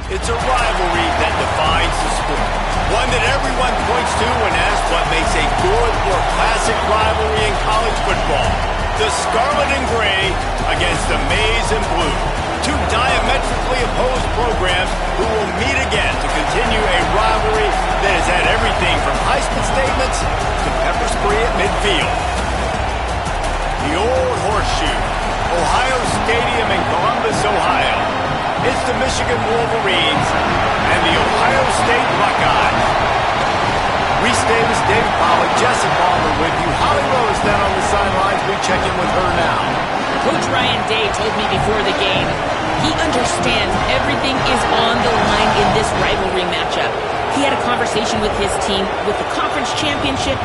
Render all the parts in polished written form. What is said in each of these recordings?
It's a rivalry that defines the sport. One that everyone points to and as what makes a good or classic rivalry in college football. The Scarlet and Gray against the Maize and Blue. Two diametrically opposed programs who will meet again to continue a rivalry that has had everything from Heisman statements to pepper spray at midfield. The Old Horseshoe, Ohio Stadium in Columbus, Ohio. It's the Michigan Wolverines and the Ohio State Buckeyes. Reese Davis, David Pollack, Jesse Palmer with you. Holly Rose down on the sidelines. We check in with her now. Coach Ryan Day told me before the game, he understands everything is on the line in this rivalry matchup. He had a conversation with his team with the conference championship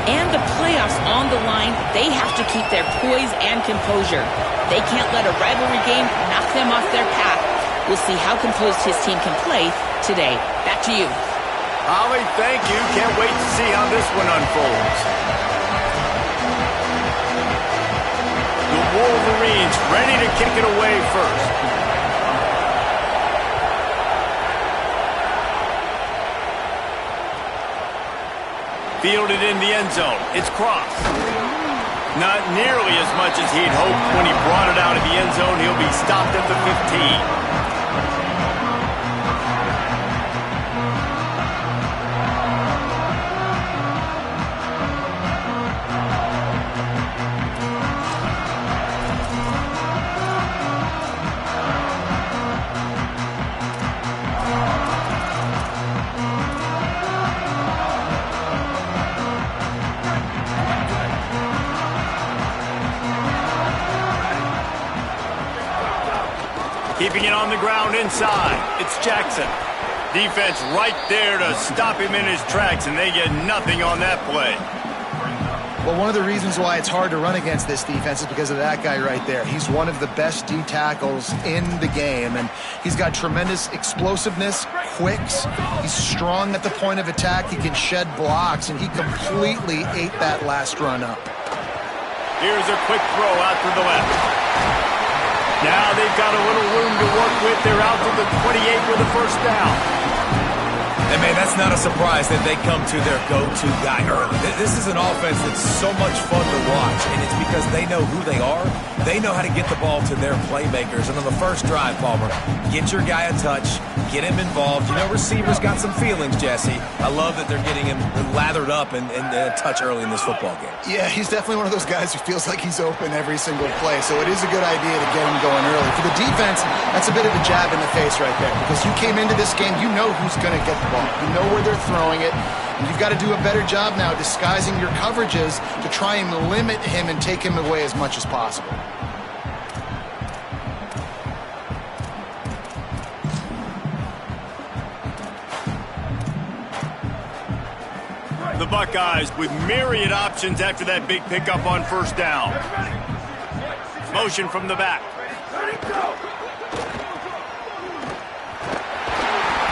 and the playoffs on the line. They have to keep their poise and composure. They can't let a rivalry game knock them off their path. We'll see how composed his team can play today. Back to you. Holly, thank you. Can't wait to see how this one unfolds. The Wolverines ready to kick it away first. Fielded in the end zone. It's crossed. Not nearly as much as he'd hoped when he brought it out of the end zone. He'll be stopped at the 15. Keeping it on the ground inside. It's Jackson. Defense right there to stop him in his tracks, and they get nothing on that play. Well, one of the reasons why it's hard to run against this defense is because of that guy right there. He's one of the best D tackles in the game, and he's got tremendous explosiveness, quicks. He's strong at the point of attack. He can shed blocks, and he completely ate that last run up. Here's a quick throw out to the left. Now they've got a little room to work with. They're out to the 28 with a first down. And, man, that's not a surprise that they come to their go-to guy early. This is an offense that's so much fun to watch, and it's because they know who they are. They know how to get the ball to their playmakers. And on the first drive, Palmer, get your guy a touch, get him involved. You know, receivers got some feelings, Jesse. I love that they're getting him lathered up and a touch early in this football game. Yeah, he's definitely one of those guys who feels like he's open every single play, so it is a good idea to get him going early. For the defense, that's a bit of a jab in the face right there, because you came into this game, you know who's going to get the ball. You know where they're throwing it, and you've got to do a better job now disguising your coverages to try and limit him and take him away as much as possible. The Buckeyes with myriad options after that big pickup on first down. Motion from the back.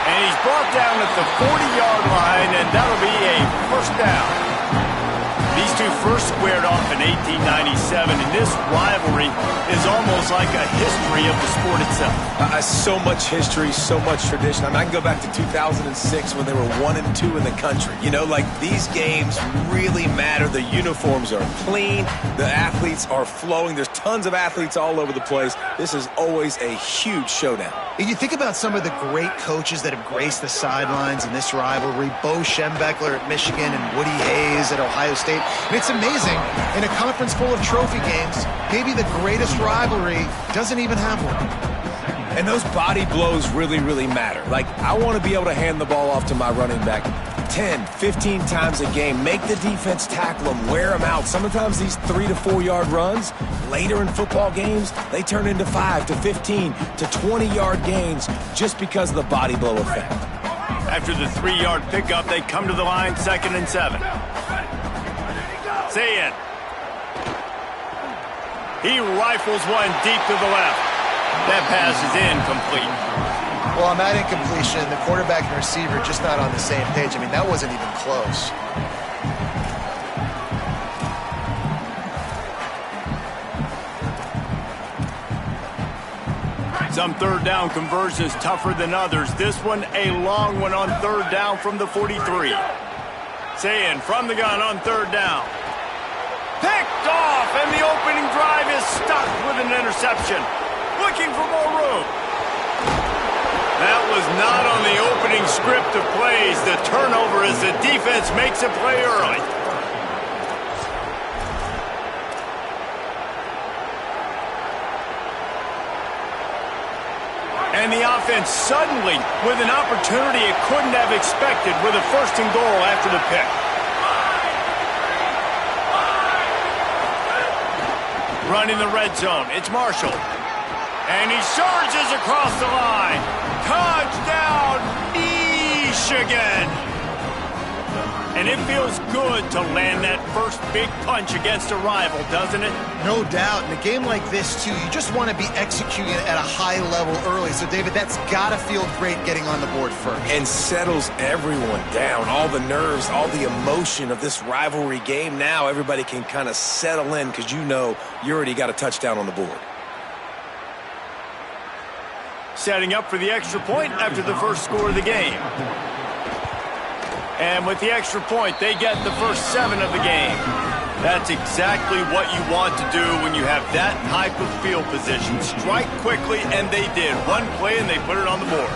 And he's brought down at the 40-yard line, and that'll be a first down. These two first squared off in 1897, and this rivalry is almost like a history of the sport itself. So much history, so much tradition. I mean, I can go back to 2006 when they were 1-2 in the country. You know, like, these games really matter. The uniforms are clean. The athletes are flowing. There's tons of athletes all over the place. This is always a huge showdown. And you think about some of the great coaches that have graced the sidelines in this rivalry. Bo Schembechler at Michigan and Woody Hayes at Ohio State. And it's amazing, in a conference full of trophy games, maybe the greatest rivalry doesn't even have one. And those body blows really, really matter. Like, I want to be able to hand the ball off to my running back 10, 15 times a game. Make the defense tackle them, wear them out. Sometimes these 3 to 4 yard runs, later in football games, they turn into 5 to 15 to 20-yard gains just because of the body blow effect. After the 3-yard pickup, they come to the line, 2nd and 7. Say it. He rifles one deep to the left. That pass is incomplete. Well, on that incompletion, the quarterback and receiver just not on the same page. I mean, that wasn't even close. Some third down conversions tougher than others. This one a long one on third down from the 43. Sayin from the gun on third down. Picked off, and the opening drive is stuck with an interception. Looking for more room. That was not on the opening script of plays. The turnover as the defense makes a play early. And the offense suddenly with an opportunity it couldn't have expected with a first and goal after the pick. Running the red zone, it's Marshall. And he surges across the line. Touchdown, Michigan! And it feels good to land that first big punch against a rival, doesn't it? No doubt. In a game like this, too, you just want to be executing at a high level early. So, David, that's got to feel great getting on the board first. And settles everyone down. All the nerves, all the emotion of this rivalry game. Now everybody can kind of settle in because you know you already got a touchdown on the board. Setting up for the extra point after the first score of the game. And with the extra point, they get the first 7 of the game. That's exactly what you want to do when you have that type of field position. Strike quickly, and they did. One play, and they put it on the board.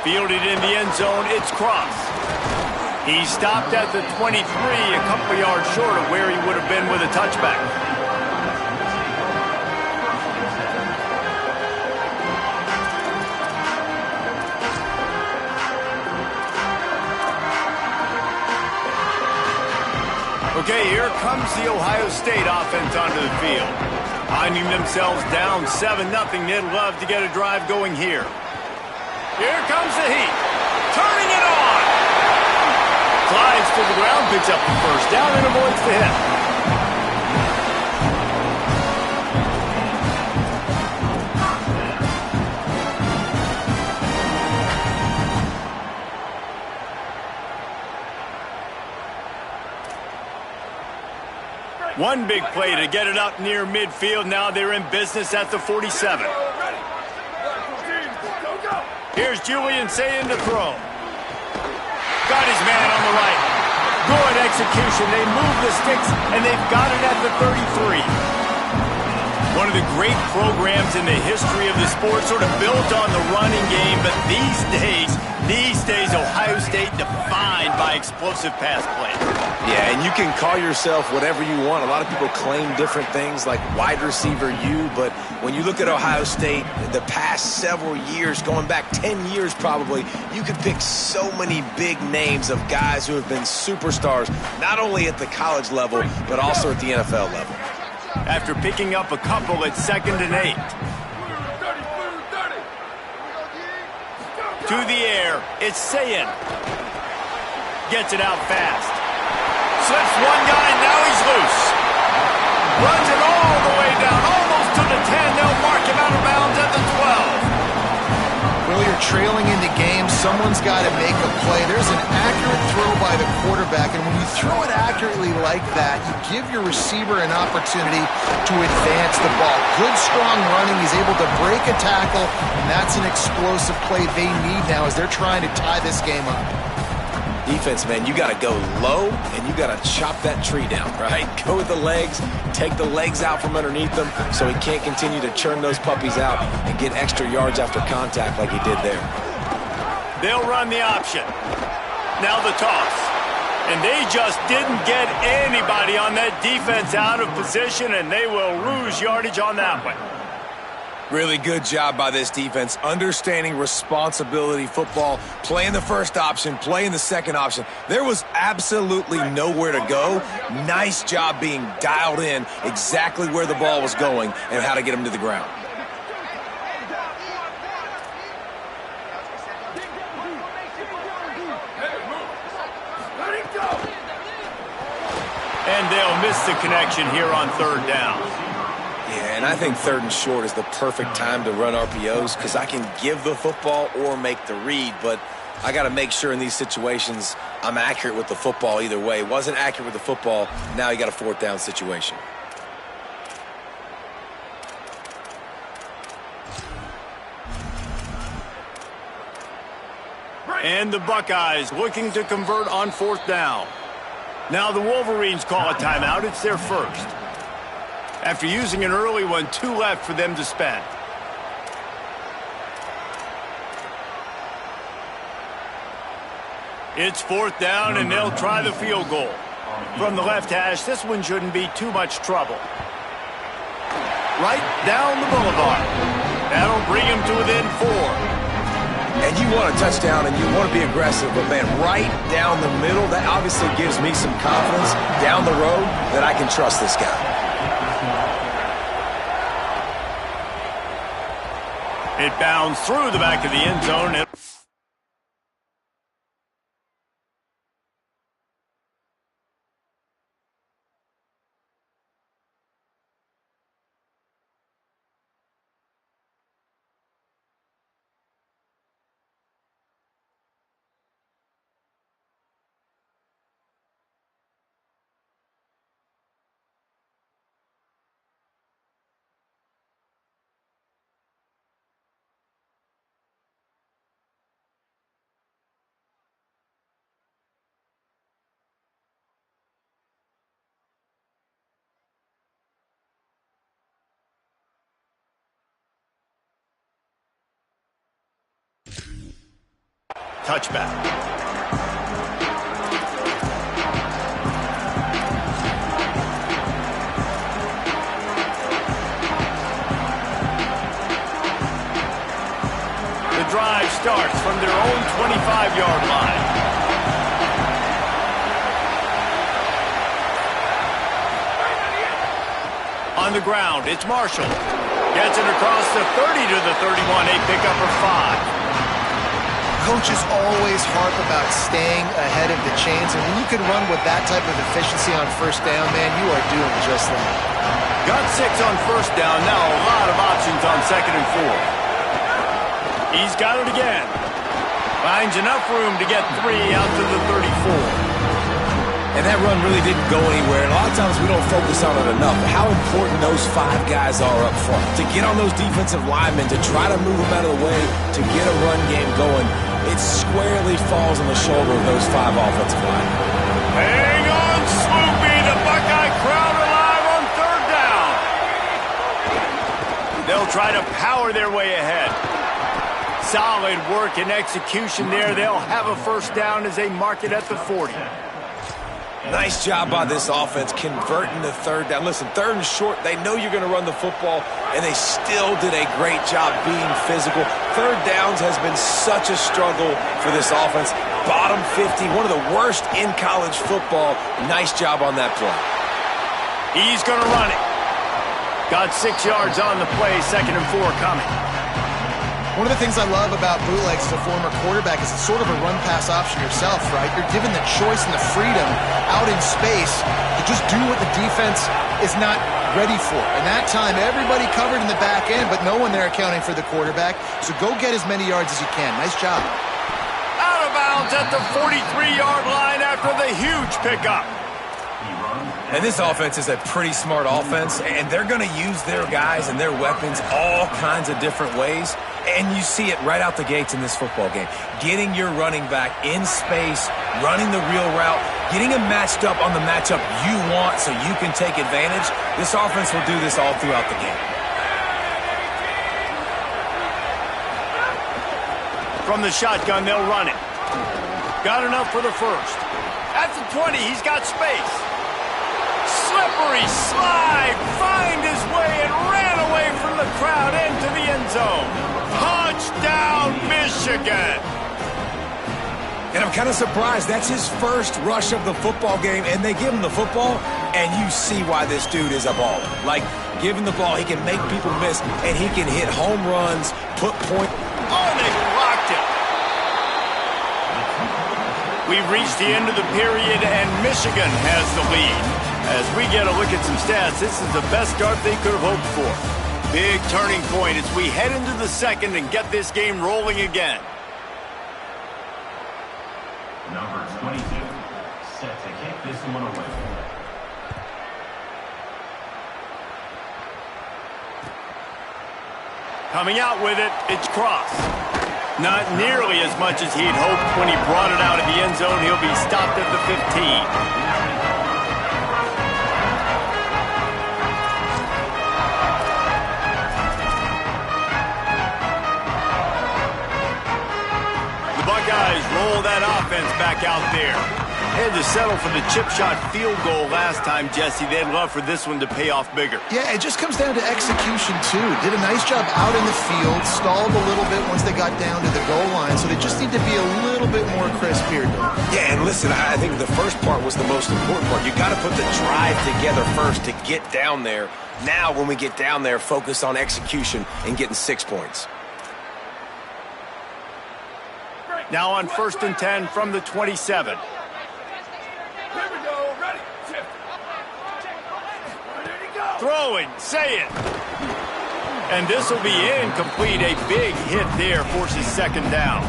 Fielded in the end zone, it's Cross. He stopped at the 23, a couple yards short of where he would have been with a touchback. Okay, here comes the Ohio State offense onto the field. Finding themselves down 7-0, they'd love to get a drive going here. Here comes the heat. Turning it on. Glides to the ground, picks up the first down, and avoids the hit. One big play to get it up near midfield. Now they're in business at the 47. Here's Julian Sayin to throw. Got his man on the right. Good execution. They move the sticks, and they've got it at the 33. One of the great programs in the history of the sport, sort of built on the running game, but these days, Ohio State defined by explosive pass play. Yeah, and you can call yourself whatever you want. A lot of people claim different things like wide receiver U, but when you look at Ohio State, the past several years, going back 10 years probably, you could pick so many big names of guys who have been superstars, not only at the college level, but also at the NFL level. After picking up a couple at 2nd and 8. To the air, it's Sayin. Gets it out fast. Slips one guy, now he's loose. Runs it all the way down, almost to the 10. They'll mark him out of bounds at the 12. Well, you're trailing in the game. Someone's got to make a play. There's an accurate throw by the quarterback, and when you throw it accurately like that, you give your receiver an opportunity to advance the ball. Good, strong running. He's able to break a tackle, and that's an explosive play they need now as they're trying to tie this game up. Defense, man, you got to go low, and you got to chop that tree down, right? Go with the legs, take the legs out from underneath them so he can't continue to churn those puppies out and get extra yards after contact like he did there. They'll run the option. Now the toss. And they just didn't get anybody on that defense out of position, and they will lose yardage on that one. Really good job by this defense, understanding responsibility football, playing the first option, playing the second option. There was absolutely nowhere to go. Nice job being dialed in exactly where the ball was going and how to get him to the ground. And they'll miss the connection here on third down. Yeah, and I think third and short is the perfect time to run RPOs because I can give the football or make the read, but I got to make sure in these situations I'm accurate with the football either way. Wasn't accurate with the football, now you got a fourth down situation. And the Buckeyes looking to convert on fourth down. Now the Wolverines call a timeout. It's their first. After using an early one, 2 left for them to spend. It's fourth down, and they'll try the field goal. From the left hash, this one shouldn't be too much trouble. Right down the boulevard. That'll bring him to within 4. And you want a touchdown and you want to be aggressive, but man, right down the middle, that obviously gives me some confidence down the road that I can trust this guy. It bounds through the back of the end zone. Touchback. The drive starts from their own 25-yard line. On the ground, it's Marshall. Gets it across the 30 to the 31, a pickup of 5. Coaches always harp about staying ahead of the chains, and when you can run with that type of efficiency on first down, man, you are doing just that. Got 6 on first down. Now a lot of options on second and 4. He's got it again. Finds enough room to get 3 out to the 34. And that run really didn't go anywhere. And a lot of times we don't focus on it enough. How important those 5 guys are up front. To get on those defensive linemen, to try to move them out of the way, to get a run game going, it squarely falls on the shoulder of those 5 offensive linemen. Hang on, Swoopy. The Buckeye crowd alive on third down. They'll try to power their way ahead. Solid work and execution there. They'll have a first down as they mark it at the 40. Nice job by this offense converting the third down. Listen, third and short, they know you're going to run the football, and they still did a great job being physical. Third downs has been such a struggle for this offense. Bottom 50, one of the worst in college football. Nice job on that play. He's going to run it. Got 6 yards on the play, second and 4 coming. One of the things I love about bootlegs as a former quarterback is it's sort of a run-pass option yourself, right? You're given the choice and the freedom out in space to just do what the defense is not ready for. And that time, everybody covered in the back end, but no one there accounting for the quarterback. So go get as many yards as you can. Nice job. Out of bounds at the 43-yard line after the huge pickup. And this offense is a pretty smart offense, and they're going to use their guys and their weapons all kinds of different ways. And you see it right out the gates in this football game. Getting your running back in space, running the real route, getting him matched up on the matchup you want so you can take advantage. This offense will do this all throughout the game. From the shotgun, they'll run it. Got enough for the first. At the 20, he's got space. Slippery slide, find his way and ran away from the crowd into the end zone. Touchdown, Michigan. And I'm kind of surprised. That's his first rush of the football game, and they give him the football, and you see why this dude is a baller. Like, give him the ball, he can make people miss, and he can hit home runs, put point. Oh, they blocked it. We've reached the end of the period, and Michigan has the lead. As we get a look at some stats, this is the best start they could have hoped for. Big turning point as we head into the second and get this game rolling again. Number 22, set to kick this one away. Coming out with it, it's Cross. Not nearly as much as he'd hoped when he brought it out of the end zone. He'll be stopped at the 15. Buckeyes roll that offense back out there. Had to settle for the chip shot field goal last time, Jesse. They'd love for this one to pay off bigger. Yeah, it just comes down to execution, too. Did a nice job out in the field, stalled a little bit once they got down to the goal line, so they just need to be a little bit more crisp here, Doug. Yeah, and listen, I think the first part was the most important part. You got to put the drive together first to get down there. Now, when we get down there, focus on execution and getting 6 points. Now on 1st and 10 from the 27. Throwing, say it. And this will be incomplete. A big hit there forces second down.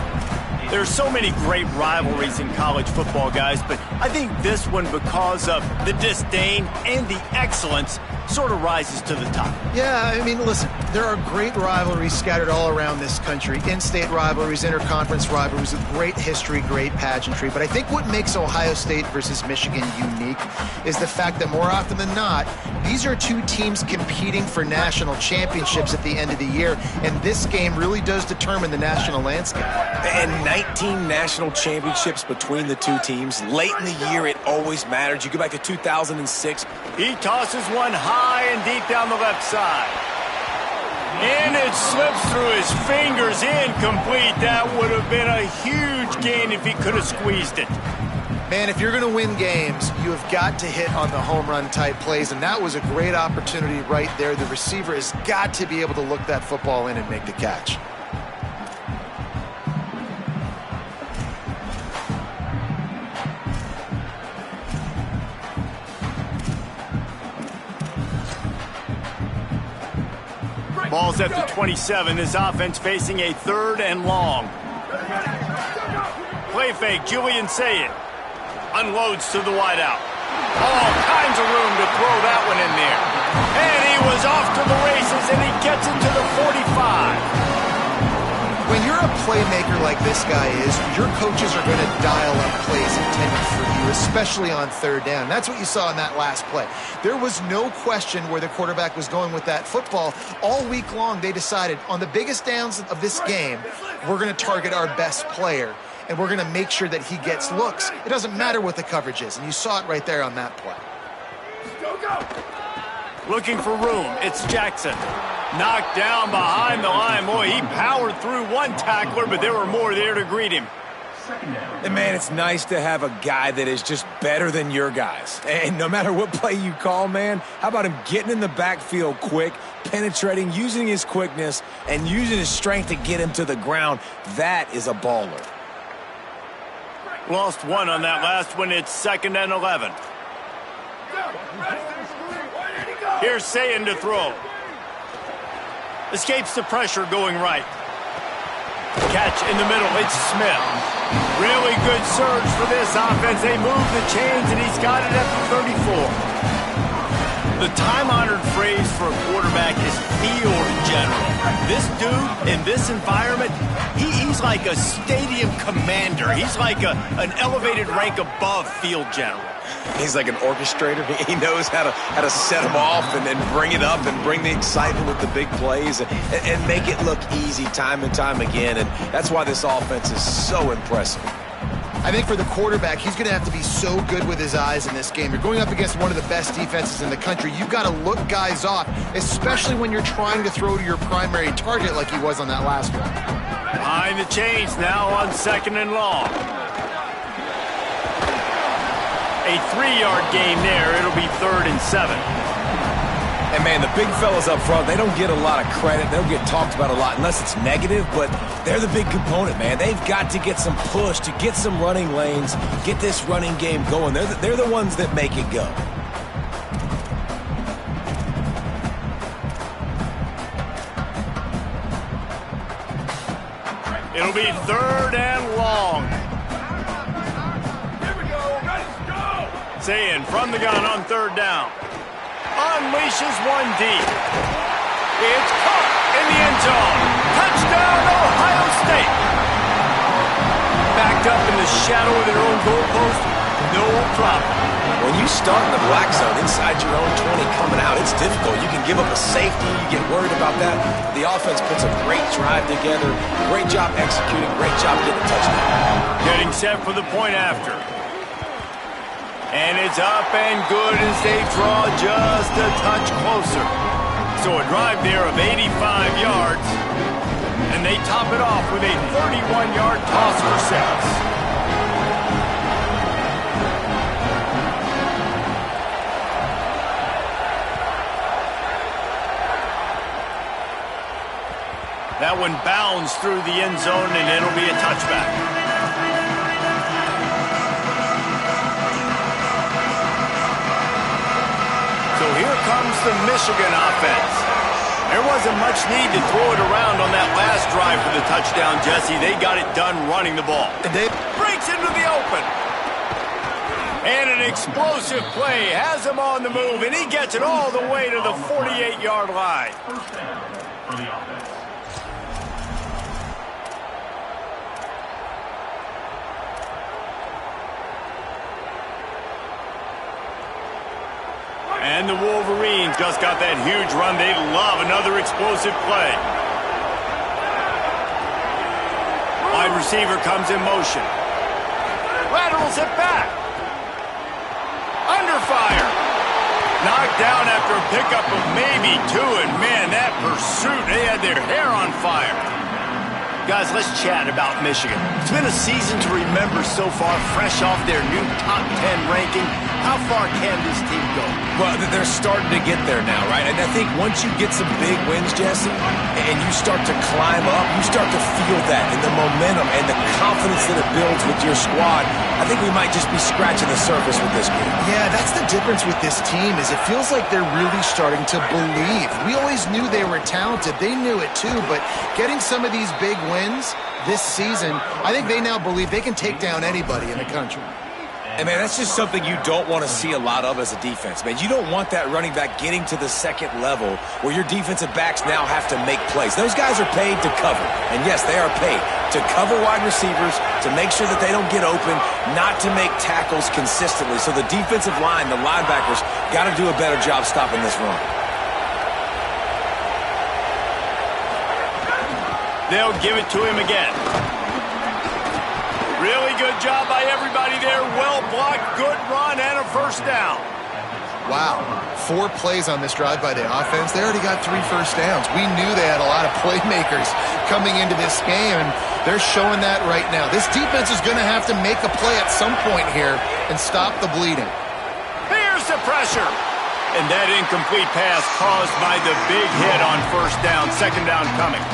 There's so many great rivalries in college football, guys, but I think this one, because of the disdain and the excellence, sort of rises to the top. Yeah, I mean, listen, there are great rivalries scattered all around this country. In-state rivalries, interconference rivalries with great history, great pageantry. But I think what makes Ohio State versus Michigan unique is the fact that more often than not, these are two teams competing for national championships at the end of the year. And this game really does determine the national landscape. And 19 national championships between the two teams. Late in the year, it always mattered. You go back to 2006. He tosses one high and deep down the left side. And it slips through his fingers, incomplete. That would have been a huge gain if he could have squeezed it. Man, if you're going to win games, you have got to hit on the home run type plays, and that was a great opportunity right there. The receiver has got to be able to look that football in and make the catch. Ball's at the 27. This offense facing a 3rd and long. Play fake, Julian Sayed. Unloads to the wideout. All kinds of room to throw that one in there. And he was off to the races, and he gets it to the 45. When you're a playmaker like this guy is, your coaches are going to dial up plays intended for you, especially on 3rd down. That's what you saw in that last play. There was no question where the quarterback was going with that football. All week long, they decided on the biggest downs of this game, we're going to target our best player, and we're going to make sure that he gets looks. It doesn't matter what the coverage is, and you saw it right there on that play. Looking for room, it's Jackson. Knocked down behind the line. Boy, he powered through one tackler, but there were more there to greet him. And, man, it's nice to have a guy that is just better than your guys. And no matter what play you call, man, how about him getting in the backfield quick, penetrating, using his quickness, and using his strength to get him to the ground? That is a baller. Lost one on that last one. It's 2nd and 11. Here's Sayin to throw. Escapes the pressure going right. Catch in the middle. It's Smith. Really good surge for this offense. They move the chains, and he's got it at the 34. The time-honored phrase for a quarterback is field general. This dude, in this environment, he's like a stadium commander. He's like an elevated rank above field general. He's like an orchestrator. He knows how to set them off and then bring it up and bring the excitement with the big plays and make it look easy time and time again. And that's why this offense is so impressive. I think for the quarterback, he's going to have to be so good with his eyes in this game. You're going up against one of the best defenses in the country. You've got to look guys off, especially when you're trying to throw to your primary target like he was on that last one. Behind the chains now on 2nd and long. A 3-yard gain there. It'll be 3rd and 7. And, man, the big fellas up front, they don't get a lot of credit. They don't get talked about a lot unless it's negative, but they're the big component, man. They've got to get some push, to get some running lanes, get this running game going. They're the ones that make it go. It'll be 3rd and long. Here we go. Let's go. Saying from the gun on 3rd down. Unleashes one deep. It's caught in the end zone. Touchdown, Ohio State. Backed up in the shadow of their own goalpost, no problem. When you start in the black zone inside your own 20 coming out, it's difficult. You can give up a safety. You get worried about that. The offense puts a great drive together. Great job executing. Great job getting a touchdown. Getting set for the point after. And it's up and good as they draw just a touch closer. So a drive there of 85 yards. And they top it off with a 31-yard toss for 6. That one bounds through the end zone, and it'll be a touchback. So here comes the Michigan offense. There wasn't much need to throw it around on that last drive for the touchdown, Jesse. They got it done running the ball. And they Breaks into the open. And an explosive play has him on the move, and he gets it all the way to the 48-yard line. First down for the offense. And the Wolverines just got that huge run. They love another explosive play. Wide receiver comes in motion. Laterals it back. Under fire. Knocked down after a pickup of maybe 2. And man, that pursuit, they had their hair on fire. Guys, let's chat about Michigan. It's been a season to remember so far, fresh off their new top 10 ranking. How far can this team go? Well, they're starting to get there now, right? And I think once you get some big wins, Jesse, and you start to climb up, you start to feel that and the momentum and the confidence that it builds with your squad. I think we might just be scratching the surface with this group. Yeah, that's the difference with this team is it feels like they're really starting to believe. We always knew they were talented. They knew it too, but getting some of these big wins this season, I think they now believe they can take down anybody in the country. And, man, that's just something you don't want to see a lot of as a defense, man. You don't want that running back getting to the second level where your defensive backs now have to make plays. Those guys are paid to cover. And, yes, they are paid to cover wide receivers, to make sure that they don't get open, not to make tackles consistently. So the defensive line, the linebackers, got to do a better job stopping this run. They'll give it to him again. Really good job by everybody there. Well blocked, good run, and a first down. Wow, 4 plays on this drive by the offense. They already got 3 first downs. We knew they had a lot of playmakers coming into this game, and they're showing that right now. This defense is going to have to make a play at some point here and stop the bleeding. Here's the pressure. And that incomplete pass caused by the big hit on first down. Second down coming.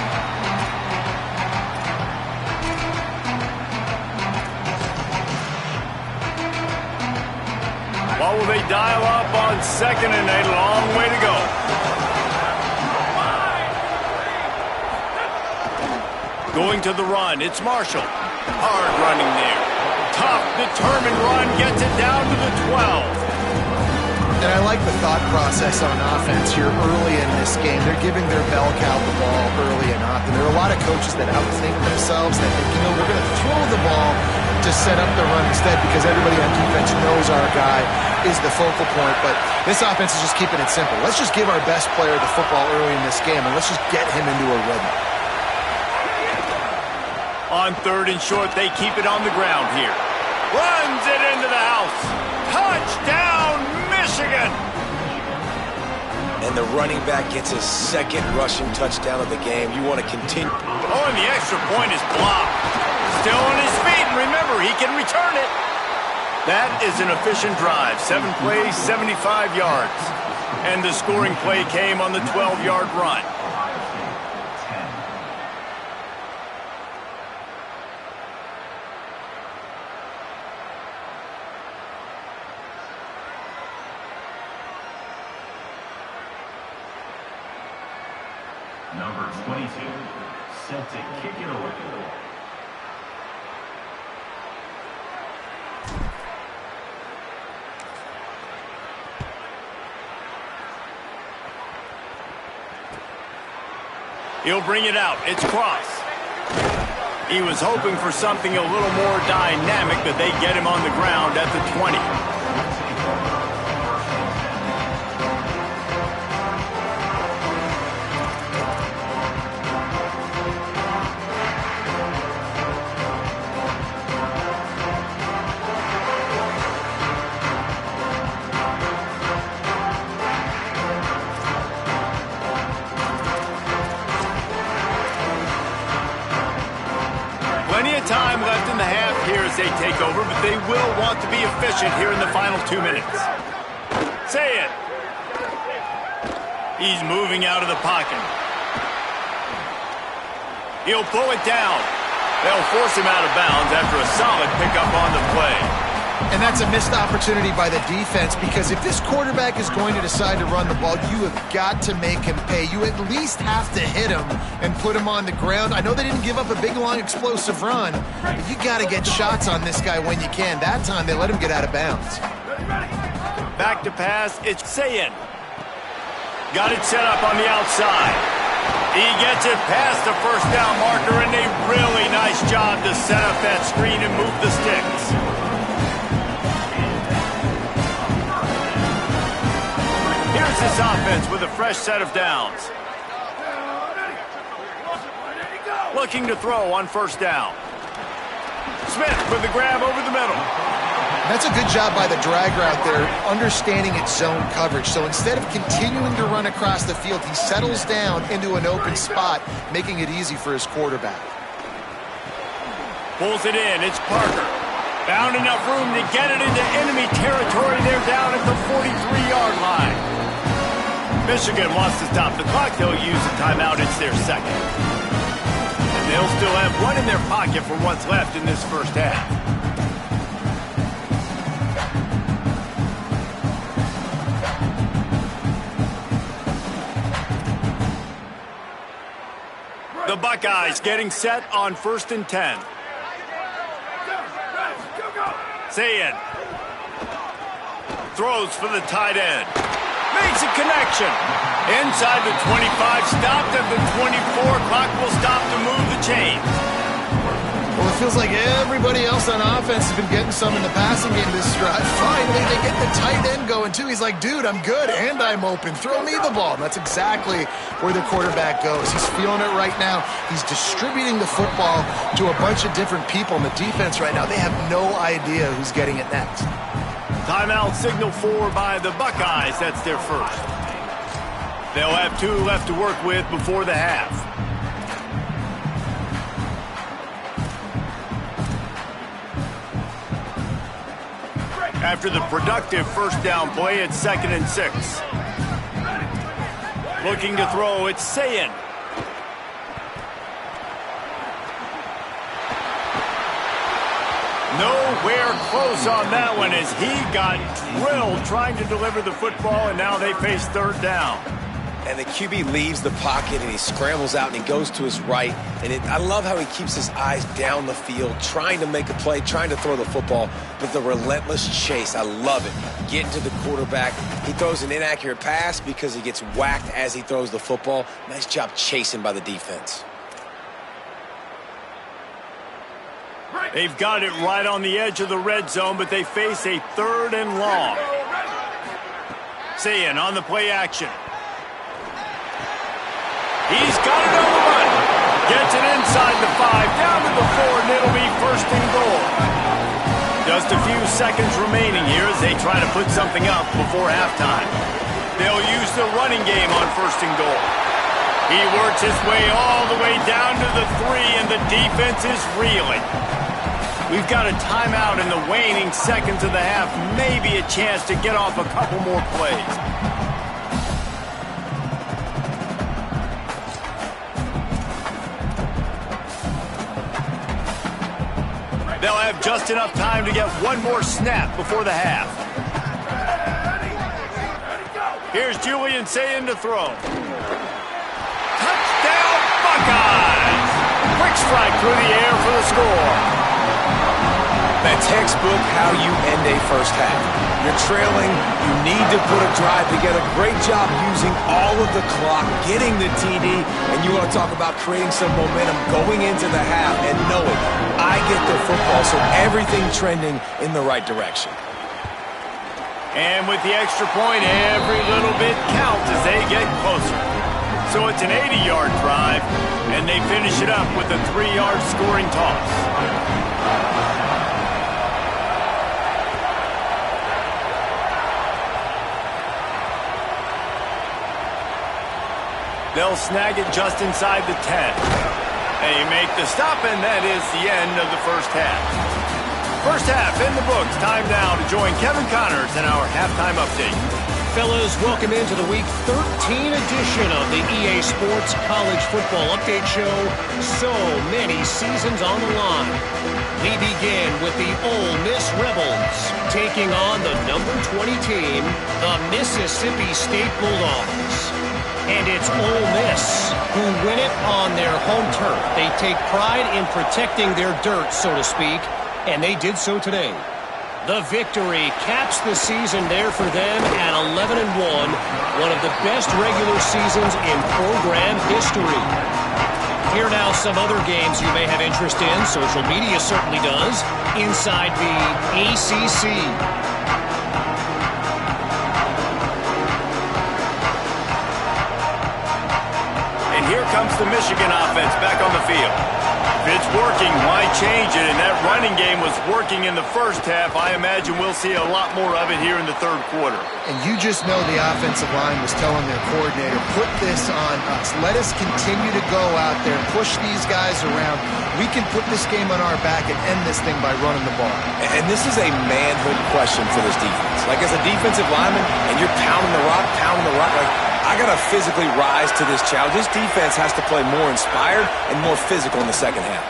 What will they dial up on second and a long way to go? Going to the run, it's Marshall. Hard running there. Tough, determined run, gets it down to the 12. And I like the thought process on offense here early in this game. They're giving their bell cow the ball early and often. There are a lot of coaches that outthink themselves. They think, we're going to throw the ball to set up the run instead because everybody on defense knows our guy is the focal point. But this offense is just keeping it simple. Let's just give our best player the football early in this game, and let's just get him into a rhythm. On third and short, they keep it on the ground here. Runs it into the house. Touchdown, Michigan! And the running back gets his second rushing touchdown of the game. You want to continue. Oh, and the extra point is blocked. Still on his feet, and remember, he can return it. That is an efficient drive. 7 plays, 75 yards. And the scoring play came on the 12-yard run. Number 22, set to kick it away. He'll bring it out. It's Cross. He was hoping for something a little more dynamic, but they get him on the ground at the 20. Time left in the half here as they take over, but they will want to be efficient here in the final 2 minutes. Say it. He's moving out of the pocket. He'll pull it down. They'll force him out of bounds after a solid pickup on the play. And that's a missed opportunity by the defense, because if this quarterback is going to decide to run the ball, you have got to make him pay. You at least have to hit him and put him on the ground. I know they didn't give up a big, long, explosive run, but you got to get shots on this guy when you can. That time, they let him get out of bounds. Back to pass. It's Sayin. Got it set up on the outside. He gets it past the first down marker, and a really nice job to set up that screen and move the sticks. Here's this offense with a fresh set of downs. Looking to throw on first down. Smith with the grab over the middle. That's a good job by the drag route there, understanding its zone coverage. So instead of continuing to run across the field, he settles down into an open spot, making it easy for his quarterback. Pulls it in. It's Parker. Found enough room to get it into enemy territory. They're down at the 43-yard line. Michigan wants to stop the clock. They'll use a timeout. It's their second. And they'll still have one in their pocket for what's left in this first half. The Buckeyes getting set on 1st and 10. Sayin throws for the tight end. Makes a connection. Inside the 25, stopped at the 24. Clock will stop to move the chains. Well, it feels like everybody else on offense has been getting some in the passing game this drive. Finally, they get the tight end going, too. He's like, dude, I'm good, and I'm open. Throw me the ball. That's exactly where the quarterback goes. He's feeling it right now. He's distributing the football to a bunch of different people. And the defense right now, they have no idea who's getting it next. Timeout signal for by the Buckeyes. That's their first. They'll have 2 left to work with before the half. After the productive first down play, it's 2nd and 6. Looking to throw, it's Sayin. Nowhere close on that one as he got drilled trying to deliver the football, and now they face 3rd down. And the QB leaves the pocket, and he scrambles out, and he goes to his right. And I love how he keeps his eyes down the field, trying to make a play, trying to throw the football, but the relentless chase, I love it. Getting to the quarterback. He throws an inaccurate pass because he gets whacked as he throws the football. Nice job chasing by the defense. They've got it right on the edge of the red zone, but they face a 3rd and long. Sayin on the play action. He's got it on the run. Gets it inside the 5, down to the 4, and it'll be 1st and goal. Just a few seconds remaining here as they try to put something up before halftime. They'll use the running game on 1st and goal. He works his way all the way down to the 3, and the defense is reeling. We've got a timeout in the waning seconds of the half. Maybe a chance to get off a couple more plays. They'll have just enough time to get one more snap before the half. Here's Julian Sayin to throw. Touchdown, Buckeyes! Quick strike through the air for the score. Man, textbook how you end a first half. You're trailing, you need to put a drive together. Great job using all of the clock, getting the TD, and you want to talk about creating some momentum going into the half and knowing I get the football, so everything trending in the right direction. And with the extra point, every little bit counts as they get closer. So it's an 80-yard drive, and they finish it up with a 3-yard scoring toss. They'll snag it just inside the 10. They make the stop, and that is the end of the first half. First half in the books. Time now to join Kevin Connors in our halftime update. Fellas, welcome into the Week 13 edition of the EA Sports College Football Update Show. So many seasons on the line. We begin with the Ole Miss Rebels taking on the number 20 team, the Mississippi State Bulldogs. And it's Ole Miss who win it on their home turf. They take pride in protecting their dirt, so to speak, and they did so today. The victory caps the season there for them at 11-1, one of the best regular seasons in program history. Here now some other games you may have interest in. Social media certainly does. Inside the ACC. Here comes the Michigan offense back on the field. If it's working, why change it? And that running game was working in the first half. I imagine we'll see a lot more of it here in the third quarter. And you just know the offensive line was telling their coordinator, put this on us. Let us continue to go out there, push these guys around. We can put this game on our back and end this thing by running the ball. And this is a manhood question for this defense. Like, as a defensive lineman, and you're pounding the rock, like, I got to physically rise to this challenge. This defense has to play more inspired and more physical in the second half.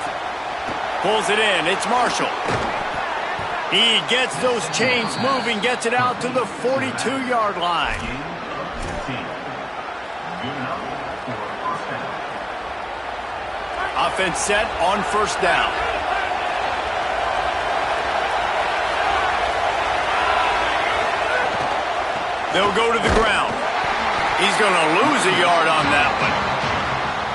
Pulls it in. It's Marshall. He gets those chains moving, gets it out to the 42-yard line. Offense set on first down. They'll go to the ground. He's going to lose a yard on that one.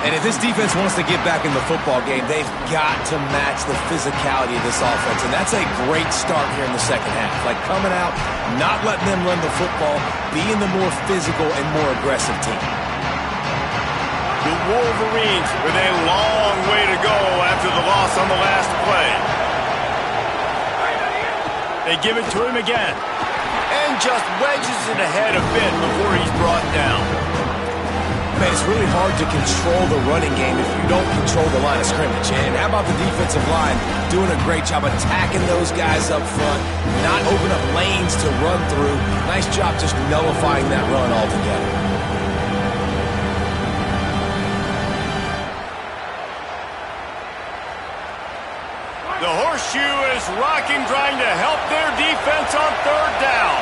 And if this defense wants to get back in the football game, they've got to match the physicality of this offense. And that's a great start here in the second half. Like, coming out, not letting them run the football, being the more physical and more aggressive team. The Wolverines with a long way to go after the loss on the last play. They give it to him again. And just wedges it ahead a bit before he's brought down. Man, it's really hard to control the running game if you don't control the line of scrimmage. And how about the defensive line doing a great job attacking those guys up front, not open up lanes to run through. Nice job just nullifying that run altogether. The horseshoe is rocking, trying to help their defense on third down.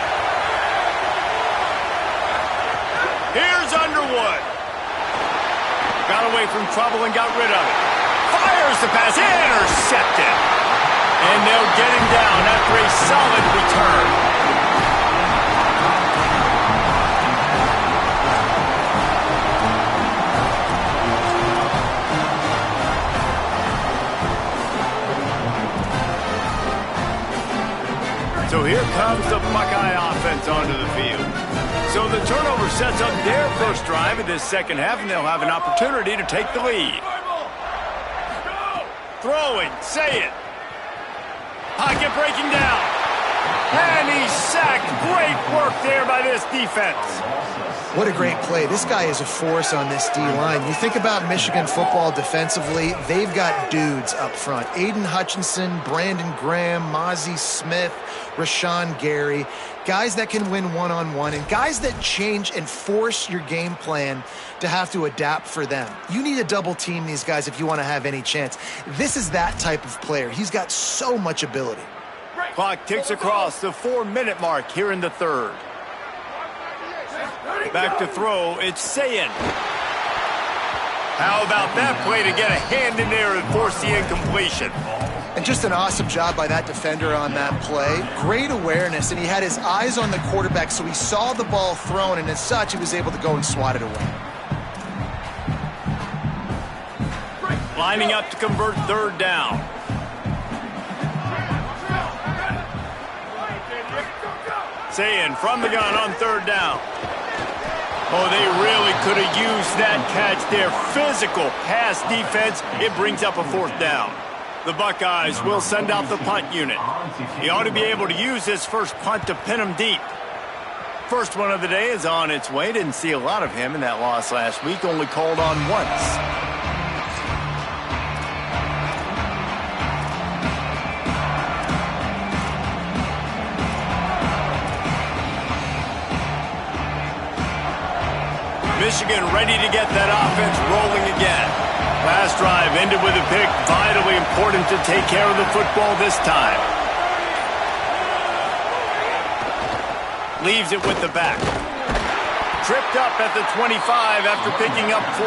Here's Underwood. Got away from trouble and got rid of it. Fires the pass, intercepted. And they'll get him down after a solid return. So here comes the Buckeye offense onto the field. So the turnover sets up their first drive of this second half, and they'll have an opportunity to take the lead. Throwing, say it. Pocket breaking down. And he's sacked. Great work there by this defense. What a great play. This guy is a force on this D-line. You think about Michigan football defensively, they've got dudes up front. Aiden Hutchinson, Brandon Graham, Mozzie Smith, Rashawn Gary. Guys that can win one-on-one and guys that change and force your game plan to have to adapt for them. You need to double team these guys if you want to have any chance. This is that type of player. He's got so much ability. Clock ticks across the 4-minute mark here in the third. Back to throw, it's Sayin. How about that play to get a hand in there and force the incompletion? And just an awesome job by that defender on that play. Great awareness, and he had his eyes on the quarterback, so he saw the ball thrown, and as such, he was able to go and swat it away. Lining up to convert third down. Sayin from the gun on third down. Oh, they really could have used that catch there. Physical pass defense. It brings up a fourth down. The Buckeyes will send out the punt unit. He ought to be able to use this first punt to pin him deep. First one of the day is on its way. Didn't see a lot of him in that loss last week. Only called on once. Michigan ready to get that offense rolling again. Last drive ended with a pick. Vitally important to take care of the football this time. Leaves it with the back. Tripped up at the 25 after picking up 4.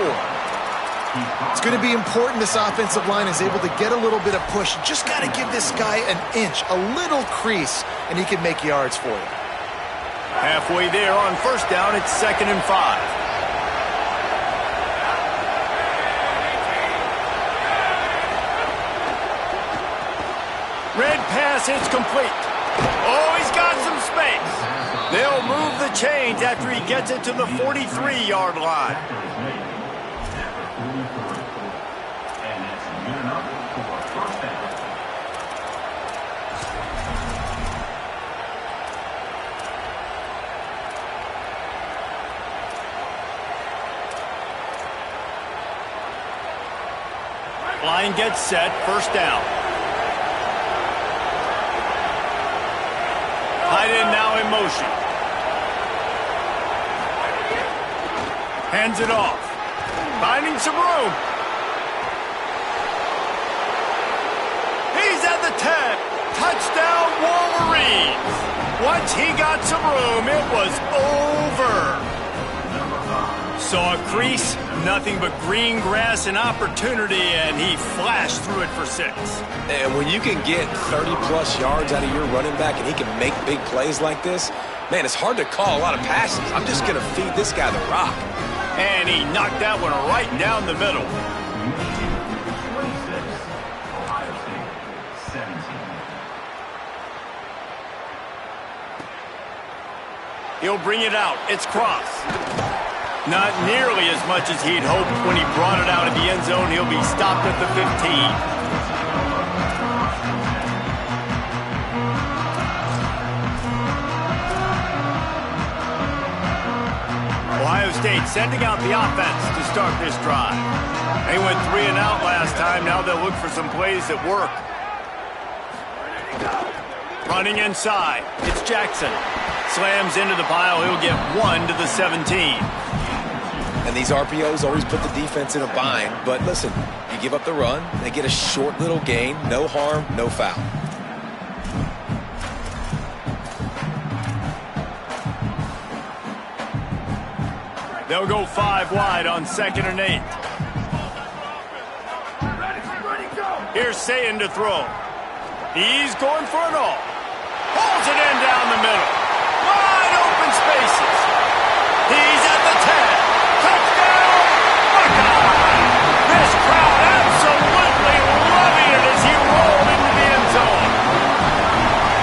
It's going to be important this offensive line is able to get a little bit of push. Just got to give this guy an inch, a little crease, and he can make yards for you. Halfway there on first down, it's 2nd and 5. Red pass is complete. Oh, he's got some space. They'll move the chains after he gets it to the 43-yard line. And it's good enough for a first down. Line gets set, first down. Tight end now in motion. Hands it off. Finding some room. He's at the 10. Touchdown Wolverines. Once he got some room, it was over. Saw a crease, nothing but green grass and opportunity, and he flashed through it for 6. And when you can get 30-plus yards out of your running back and he can make big plays like this, man, it's hard to call a lot of passes. I'm just going to feed this guy the rock. And he knocked that one right down the middle. 26, Ohio State, 17. He'll bring it out. It's cross. Not nearly as much as he'd hoped when he brought it out of the end zone. He'll be stopped at the 15. Ohio State sending out the offense to start this drive. They went 3 and out last time. Now they'll look for some plays that work. Running inside. It's Jackson. Slams into the pile. He'll get 1 to the 17. And these RPOs always put the defense in a bind. But listen, you give up the run, they get a short little gain. No harm, no foul. They'll go 5 wide on 2nd and 8. Here's Sayin to throw. He's going for it all. Pulls it in down the middle. Wide open spaces. He's at the 10. Touchdown, Buckeye! This crowd absolutely loving it as he rolled into the end zone.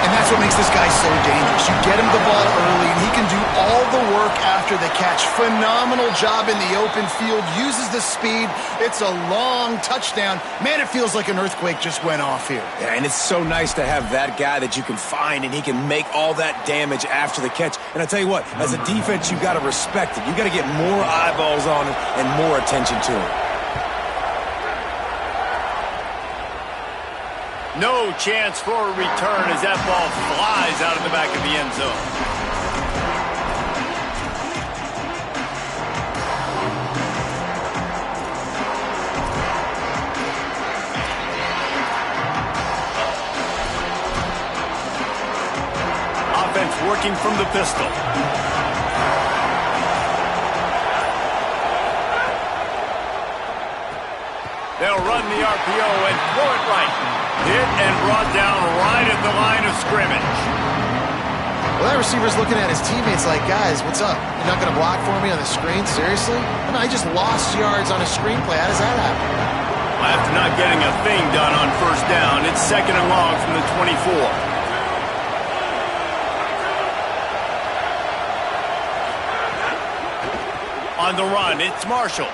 And that's what makes this guy so dangerous. You get him the ball early, and he can do all the work after the catch. Phenomenal job in the open field. Uses the speed. It's a long touchdown. Man, it feels like an earthquake just went off here. Yeah, and it's so nice to have that guy that you can find and he can make all that damage after the catch. And I tell you what, as a defense, you got to respect it. You got to get more eyeballs on it and more attention to it. No chance for a return as that ball flies out of the back of the end zone. Offense working from the pistol. They'll run the RPO and throw it right. Hit and brought down right at the line of scrimmage. Well, that receiver's looking at his teammates like, guys, what's up? You're not going to block for me on the screen? Seriously? I just lost yards on a screenplay. How does that happen? After not getting a thing done on first down, it's 2nd and long from the 24. On the run, it's Marshall.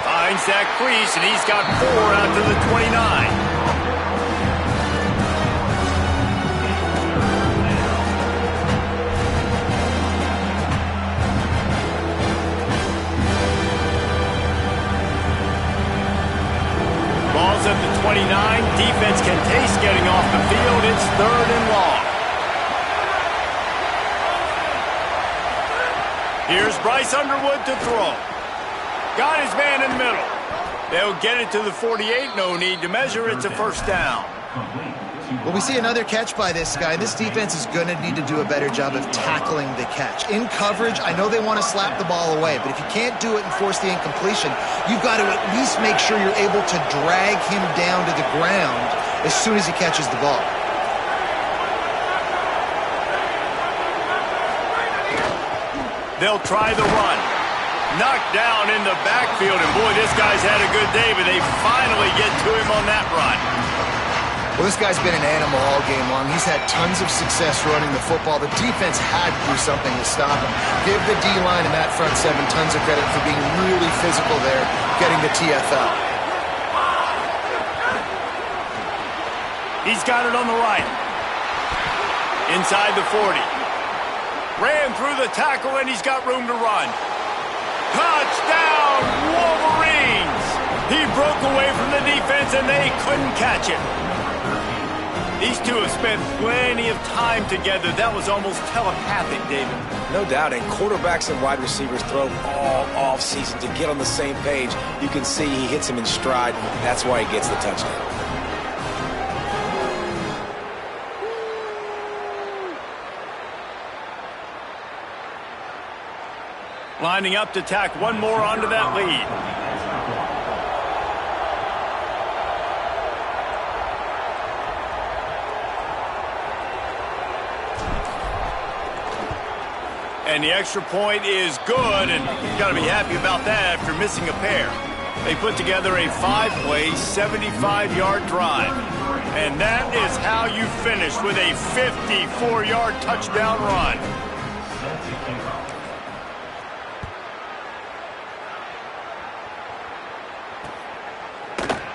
Finds that crease, and he's got 4 out to the 29. Ball's at the 29. Defense can taste getting off the field. It's 3rd and long. Here's Bryce Underwood to throw. Got his man in the middle. They'll get it to the 48. No need to measure. It's a first down. Well, we see another catch by this guy. This defense is going to need to do a better job of tackling the catch. In coverage, I know they want to slap the ball away, but if you can't do it and force the incompletion, you've got to at least make sure you're able to drag him down to the ground as soon as he catches the ball. They'll try the run. Knocked down in the backfield, and boy, this guy's had a good day, but they finally get to him on that run. Well, this guy's been an animal all game long. He's had tons of success running the football. The defense had to do something to stop him. Give the D-line and that front 7 tons of credit for being really physical there, getting the TFL. He's got it on the right. Inside the 40. Ran through the tackle, and he's got room to run. Touchdown, Wolverines! He broke away from the defense, and they couldn't catch him. These two have spent plenty of time together. That was almost telepathic, David. No doubt, and quarterbacks and wide receivers throw all off-season to get on the same page. You can see he hits him in stride. That's why he gets the touchdown. Lining up to tack one more onto that lead. And the extra point is good, and you've got to be happy about that after missing a pair. They put together a 5-play, 75-yard drive. And that is how you finish with a 54-yard touchdown run.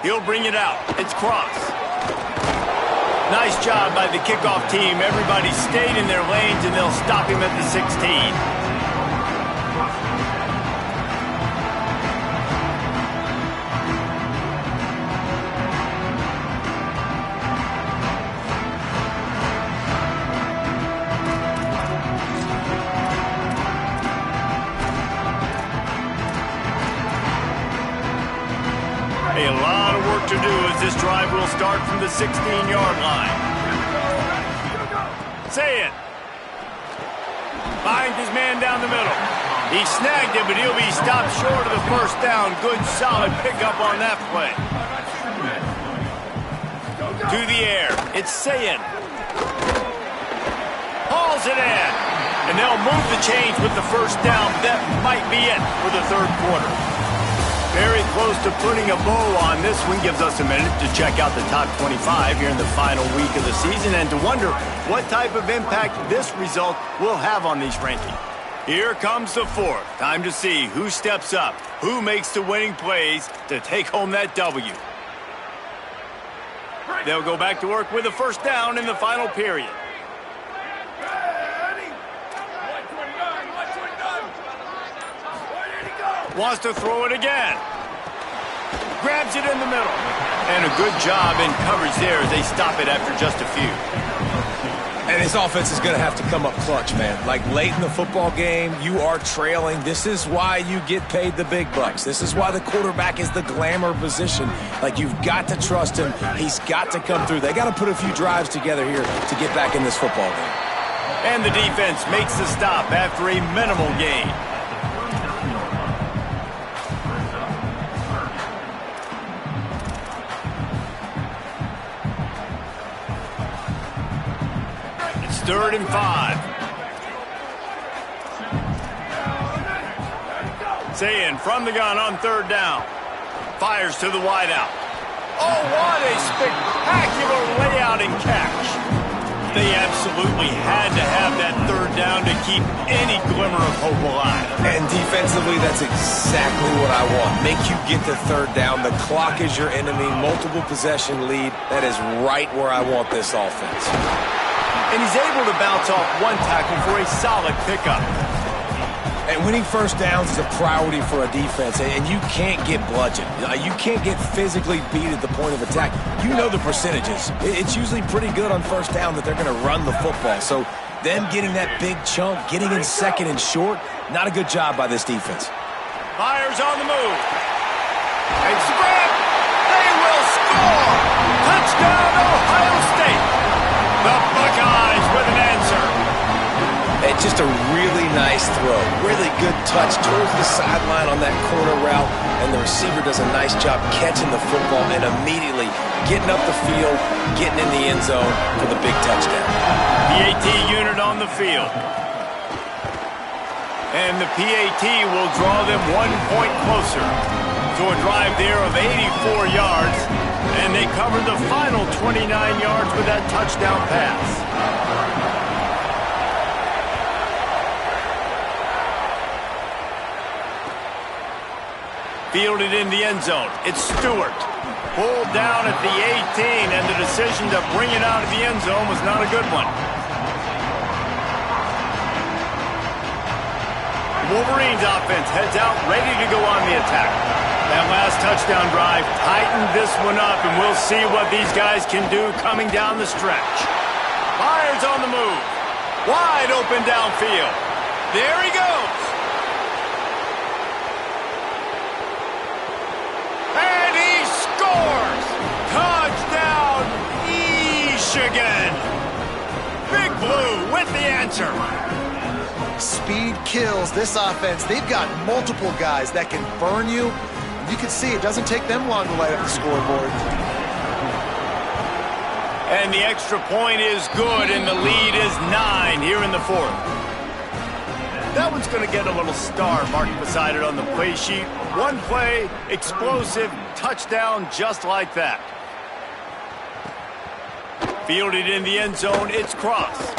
He'll bring it out. It's Cross. Nice job by the kickoff team. Everybody stayed in their lanes, and they'll stop him at the 16. A lot of work to do as this drive will start from the 16-yard line. Say it. Finds his man down the middle. He snagged it, but he'll be stopped short of the first down. Good, solid pickup on that play. To the air. It's Sayin. Hauls it in. And they'll move the chains with the first down. That might be it for the third quarter. Very close to putting a bow on this one. Gives us a minute to check out the top 25 here in the final week of the season and to wonder what type of impact this result will have on these rankings. Here comes the fourth. Time to see who steps up, who makes the winning plays to take home that W. They'll go back to work with a first down in the final period. Wants to throw it again. Grabs it in the middle. And a good job in coverage there as they stop it after just a few. And his offense is going to have to come up clutch, man. Like late in the football game, you are trailing. This is why you get paid the big bucks. This is why the quarterback is the glamour position. Like, you've got to trust him. He's got to come through. They got to put a few drives together here to get back in this football game. And the defense makes the stop after a minimal gain. 3rd and 5. Sayin from the gun on 3rd down. Fires to the wideout. Oh, what a spectacular layout and catch. They absolutely had to have that 3rd down to keep any glimmer of hope alive. And defensively, that's exactly what I want. Make you get the 3rd down. The clock is your enemy. Multiple possession lead. That is right where I want this offense. And he's able to bounce off one tackle for a solid pickup. And winning first downs is a priority for a defense, and you can't get bludgeoned. You can't get physically beat at the point of attack. You know the percentages. It's usually pretty good on first down that they're going to run the football. So them getting that big chunk, getting in 2nd and short, not a good job by this defense. Fires on the move. And spread. They will score. Touchdown, Ohio State. The Buckeyes with an answer. It's just a really nice throw. Really good touch towards the sideline on that corner route, and the receiver does a nice job catching the football and immediately getting up the field, getting in the end zone for the big touchdown. PAT unit on the field. And the PAT will draw them 1 point closer to a drive there of 84 yards, and they covered the final 29 yards with that touchdown pass. Fielded in the end zone. It's Stewart. Pulled down at the 18, and the decision to bring it out of the end zone was not a good one. Wolverines offense heads out, ready to go on the attack. That last touchdown drive tightened this one up, and we'll see what these guys can do coming down the stretch. Fires on the move. Wide open downfield. There he goes. And he scores! Touchdown, Michigan! Big Blue with the answer. Speed kills this offense. They've got multiple guys that can burn you. You can see it doesn't take them long to light up the scoreboard. And the extra point is good, and the lead is 9 here in the 4th. That one's going to get a little star marked beside it on the play sheet. One play, explosive, touchdown just like that. Fielded in the end zone, it's Cross.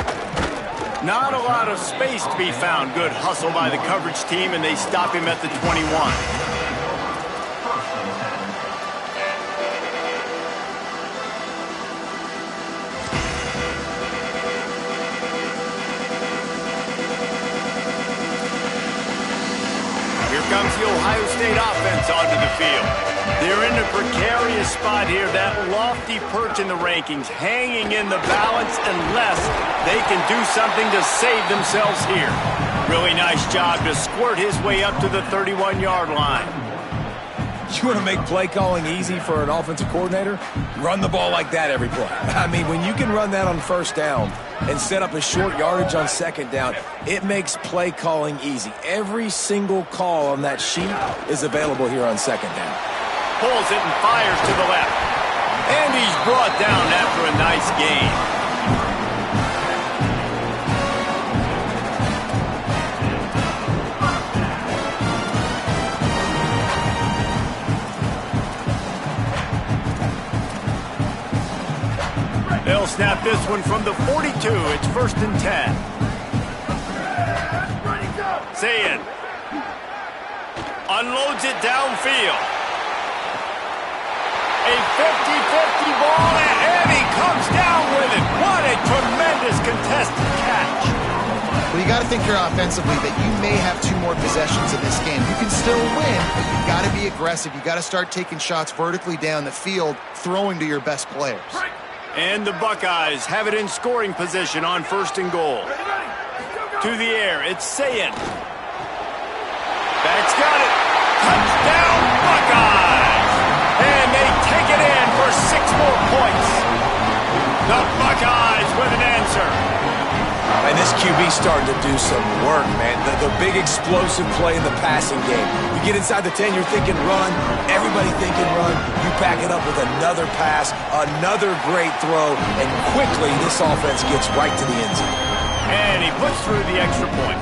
Not a lot of space to be found. Good hustle by the coverage team, and they stop him at the 21. Comes the Ohio State offense onto the field. They're in a precarious spot here, that lofty perch in the rankings, hanging in the balance unless they can do something to save themselves here. Really nice job to squirt his way up to the 31-yard line. You want to make play calling easy for an offensive coordinator? Run the ball like that every play. I mean, when you can run that on first down and set up a short yardage on second down, it makes play calling easy. Every single call on that sheet is available here on second down. Pulls it and fires to the left. And he's brought down after a nice gain. They'll snap this one from the 42. It's 1st and 10. Sayin unloads it downfield. A 50-50 ball, and he comes down with it. What a tremendous contested catch. Well, you got to think here offensively that you may have 2 more possessions in this game. You can still win, but you got to be aggressive. You got to start taking shots vertically down the field, throwing to your best players. And the Buckeyes have it in scoring position on 1st and goal. To the air, it's Sayin. That's got it. Touchdown, Buckeyes! And they take it in for 6 more points. The Buckeyes with an answer. And this QB's starting to do some work, man. The big explosive play in the passing game. You get inside the 10, you're thinking run. Everybody thinking run. You back it up with another pass, another great throw, and quickly this offense gets right to the end zone. And he puts through the extra point.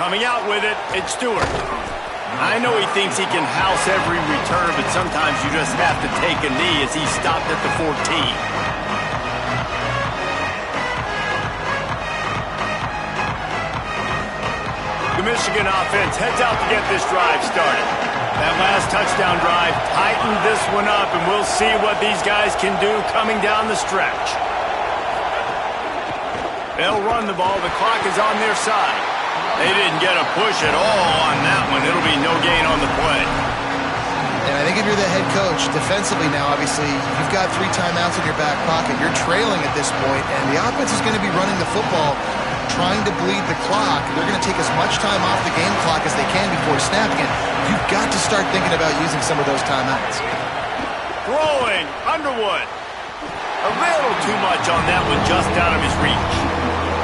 Coming out with it, it's Stewart. I know he thinks he can house every return, but sometimes you just have to take a knee as he stopped at the 14. The Michigan offense heads out to get this drive started. That last touchdown drive tightened this one up, and we'll see what these guys can do coming down the stretch. They'll run the ball. The clock is on their side. They didn't get a push at all on that one. It'll be no gain on the play. And I think if you're the head coach, defensively now, obviously, you've got 3 timeouts in your back pocket. You're trailing at this point, and the offense is going to be running the football, trying to bleed the clock. They're going to take as much time off the game clock as they can before snapping it. You've got to start thinking about using some of those timeouts. Throwing, Underwood. A little too much on that one, just out of his reach.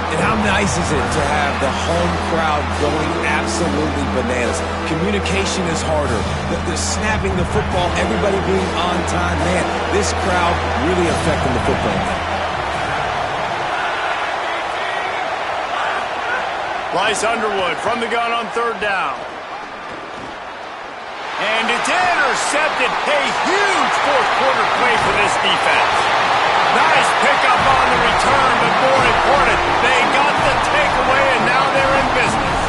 And how nice is it to have the home crowd going absolutely bananas? Communication is harder. The snapping the football, everybody being on time. Man, this crowd really affecting the football game. Bryce Underwood from the gun on 3rd down. And it's intercepted. A huge 4th quarter play for this defense. Nice pickup on the return, but more important, they got the takeaway, and now they're in business.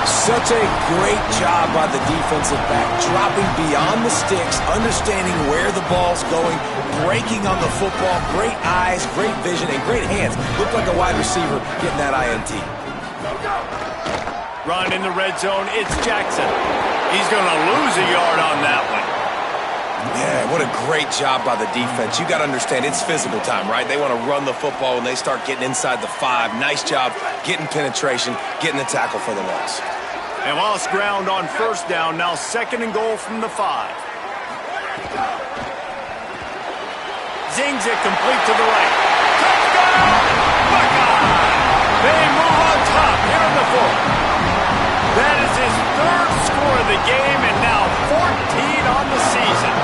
Such a great job by the defensive back, dropping beyond the sticks, understanding where the ball's going, breaking on the football, great eyes, great vision, and great hands. Looked like a wide receiver getting that INT. Run in the red zone, it's Jackson. He's going to lose a yard on that one. Yeah, what a great job by the defense. You got to understand, it's physical time, right? They want to run the football when they start getting inside the 5. Nice job getting penetration, getting the tackle for the loss. And lost ground on 1st down, now 2nd and goal from the 5. Zings it complete to the right. Touchdown! Buckeye! They move on top here in the 4th. That is his 3rd score of the game, and now 14 on the season.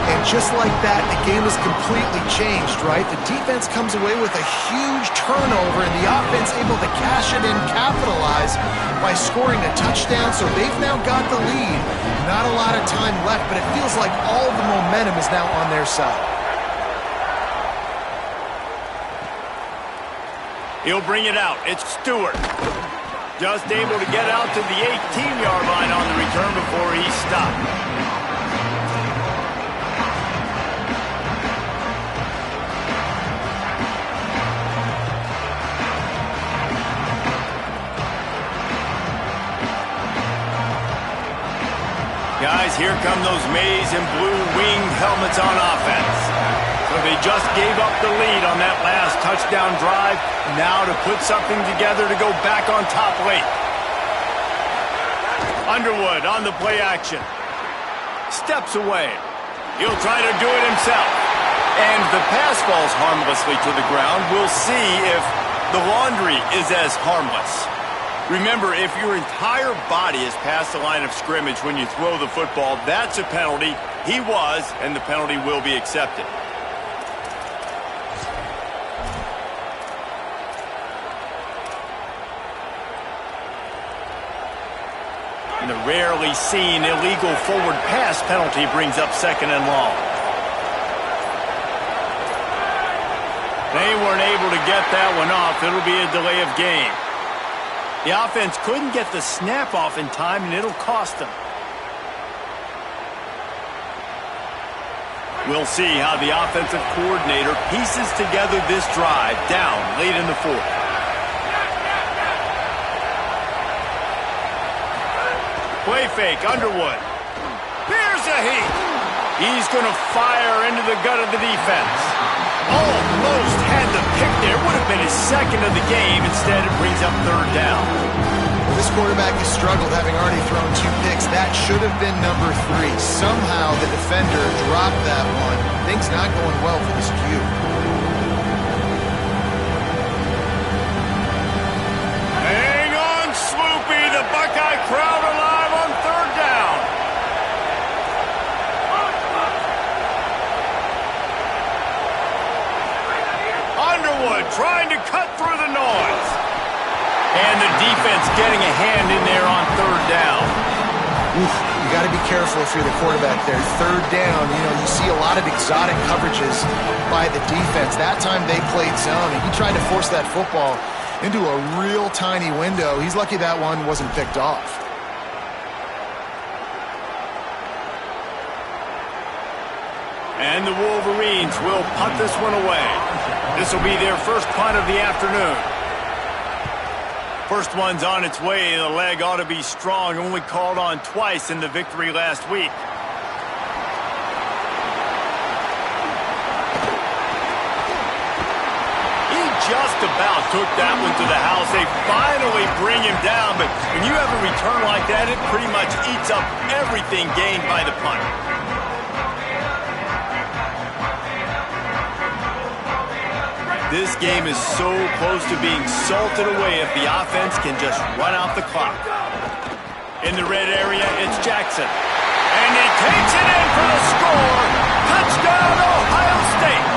And just like that, the game is completely changed, right? The defense comes away with a huge turnover, and the offense able to cash it in, capitalize by scoring a touchdown, so they've now got the lead. Not a lot of time left, but it feels like all the momentum is now on their side. He'll bring it out. It's Stewart. Just able to get out to the 18-yard line on the return before he stopped. Guys, here come those maize and blue winged helmets on offense. So they just gave up the lead on that last touchdown drive. Now to put something together to go back on top late. Underwood on the play action. Steps away. He'll try to do it himself. And the pass falls harmlessly to the ground. We'll see if the laundry is as harmless. Remember, if your entire body is past the line of scrimmage when you throw the football, that's a penalty. He was, and the penalty will be accepted. And the rarely seen illegal forward pass penalty brings up 2nd and long. They weren't able to get that one off. It'll be a delay of game. The offense couldn't get the snap off in time, and it'll cost them. We'll see how the offensive coordinator pieces together this drive down late in the 4th. Play fake, Underwood. Here's a heat. He's going to fire into the gut of the defense. Almost had the pick there. Would have been his 2nd of the game. Instead, it brings up 3rd down. quarterback has struggled, having already thrown 2 picks. That should have been number 3. Somehow the defender dropped that one. Things not going well for this Q. Hang on, Sloopy. The Buckeye crowd alive on 3rd down. Underwood trying to cut through the noise. And the defense getting a hand in there on 3rd down. Oof, you got to be careful if you're the quarterback there. 3rd down, you see a lot of exotic coverages by the defense. That time they played zone, and he tried to force that football into a real tiny window. He's lucky that one wasn't picked off. And the Wolverines will punt this one away. This will be their first punt of the afternoon. First one's on its way. The leg ought to be strong. Only called on twice in the victory last week. He just about took that one to the house. They finally bring him down, but when you have a return like that, it pretty much eats up everything gained by the punt. This game is so close to being salted away if the offense can just run out the clock. In the red area, it's Jackson. And he takes it in for the score. Touchdown, Ohio State.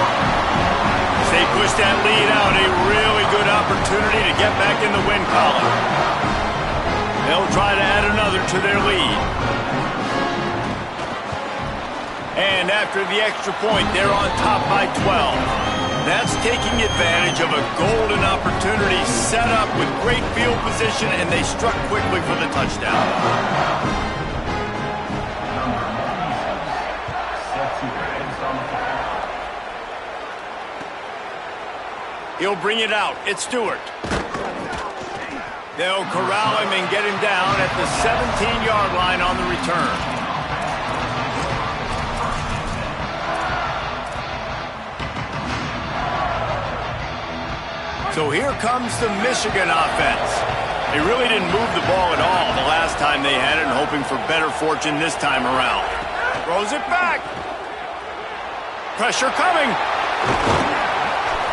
As they push that lead out, a really good opportunity to get back in the win column. They'll try to add another to their lead. And after the extra point, they're on top by 12. That's taking advantage of a golden opportunity set up with great field position, and they struck quickly for the touchdown. He'll bring it out. It's Stewart. They'll corral him and get him down at the 17-yard line on the return. So here comes the Michigan offense. They really didn't move the ball at all the last time they had it, and hoping for better fortune this time around. Throws it back. Pressure coming.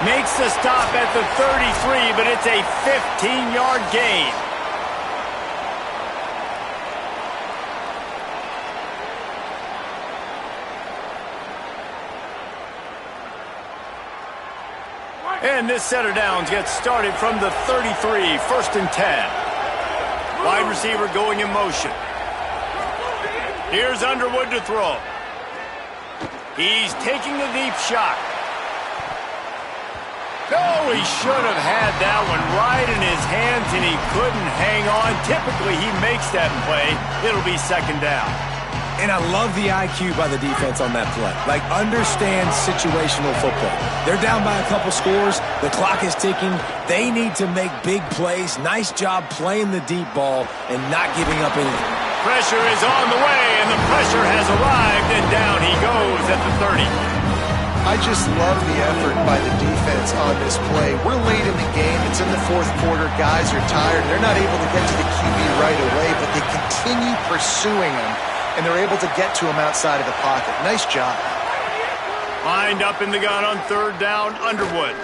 Makes the stop at the 33, but it's a 15-yard gain. And this set of downs gets started from the 33, 1st and 10. Wide receiver going in motion. Here's Underwood to throw. He's taking a deep shot. Oh, he should have had that one right in his hands, and he couldn't hang on. Typically, he makes that play. It'll be 2nd down. And I love the IQ by the defense on that play. Like, understand situational football. They're down by a couple scores. The clock is ticking. They need to make big plays. Nice job playing the deep ball and not giving up anything. Pressure is on the way, and the pressure has arrived, and down he goes at the 30. I just love the effort by the defense on this play. We're late in the game. It's in the 4th quarter. Guys are tired. They're not able to get to the QB right away, but they continue pursuing him, and they're able to get to him outside of the pocket. Nice job. Lined up in the gun on 3rd down, Underwood.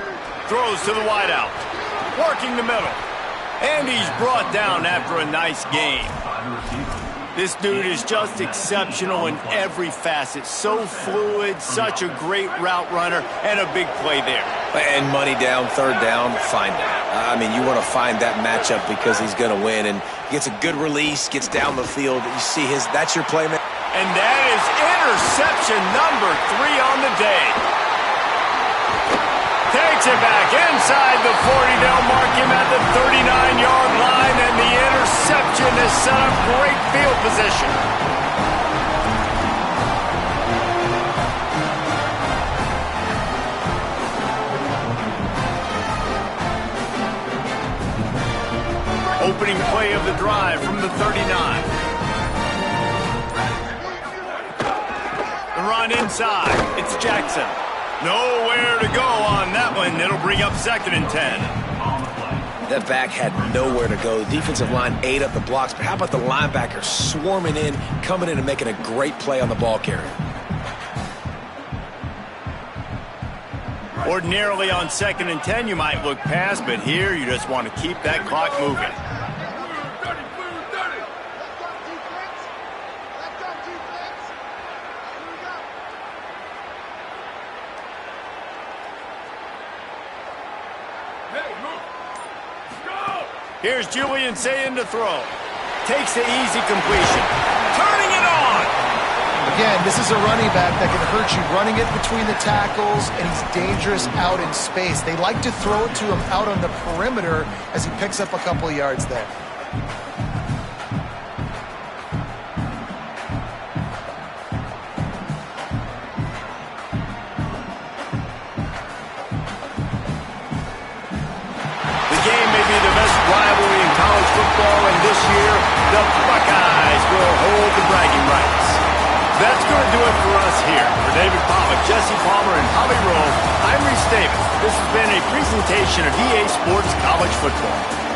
Throws to the wideout. Working the middle. And he's brought down after a nice gain. This dude is just exceptional in every facet. So fluid, such a great route runner, and a big play there. And money down, 3rd down, find him. I mean, you want to find that matchup because he's going to win. And gets a good release, gets down the field. You see that's your play, man. And that is interception number 3 on the day. Takes it back inside the 40. They'll mark him at the 39-yard line, and the interception has set up great field position. Opening play of the drive from the 39. The run inside. It's Jackson. Nowhere to go on that one. It'll bring up 2nd and 10. That back had nowhere to go. The defensive line ate up the blocks, but how about the linebacker swarming in, coming in and making a great play on the ball carrier? Ordinarily on 2nd and 10, you might look past, but here you just want to keep that clock moving. Here's Julian Sayin to throw. Takes the easy completion. Turning it on! Again, this is a running back that can hurt you, running it between the tackles, and he's dangerous out in space. They like to throw it to him out on the perimeter as he picks up a couple of yards there. Rivalry in college football, and this year, the Buckeyes will hold the bragging rights. That's going to do it for us here. For David Pollack, Jesse Palmer, and Holly Rowe, I'm Reese Davis. This has been a presentation of EA Sports College Football.